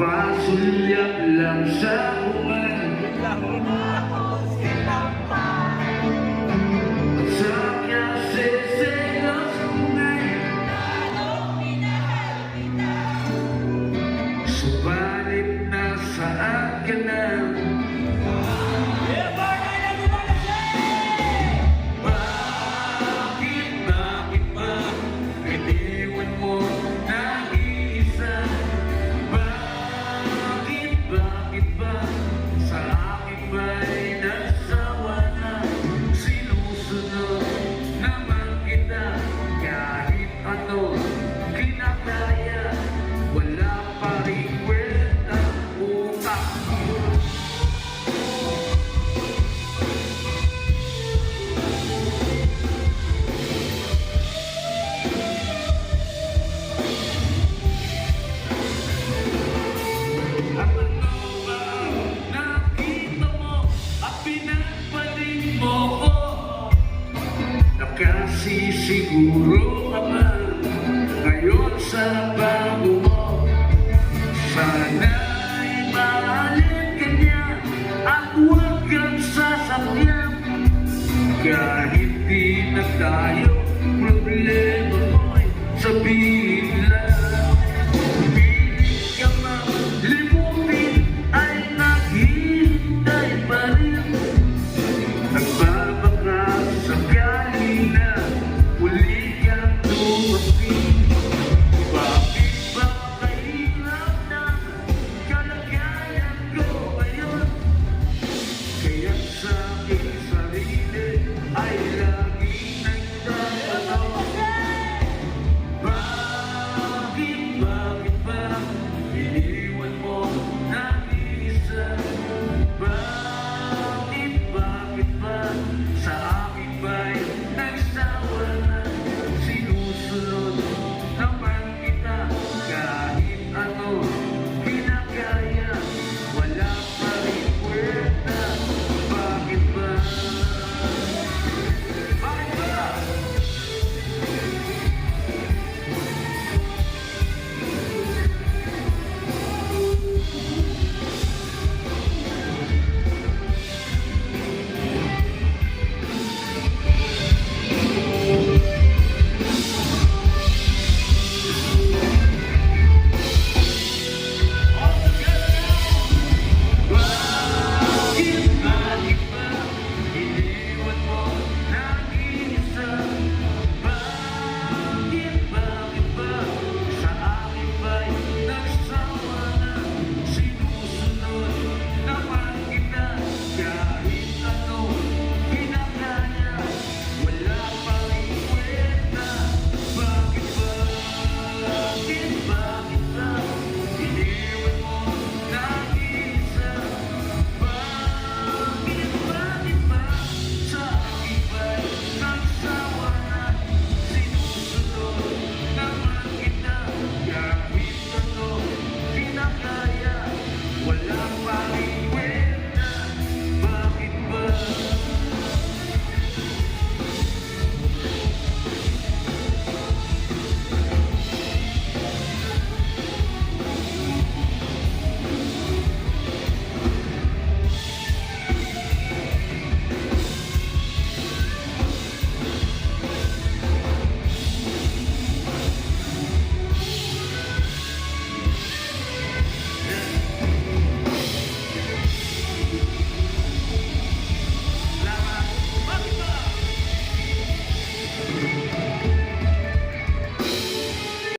Pasulyap lang sa uwan sa kasi selos subalit nasaan ka na? Bakit ba iniwan mo nag-iisa? Bakit ba sa akin ba'y nasawa na? Sinusunod naman kita kahit ano kinakaya, wala pa rin kwenta utak mo. At ano ba nakita mo at pinagpaling mo ko? Nakasisiguro ka ba ngayon sa bago mo? Sana'y mahalin ka niya at huwag kang sasakyan kahit di na tayo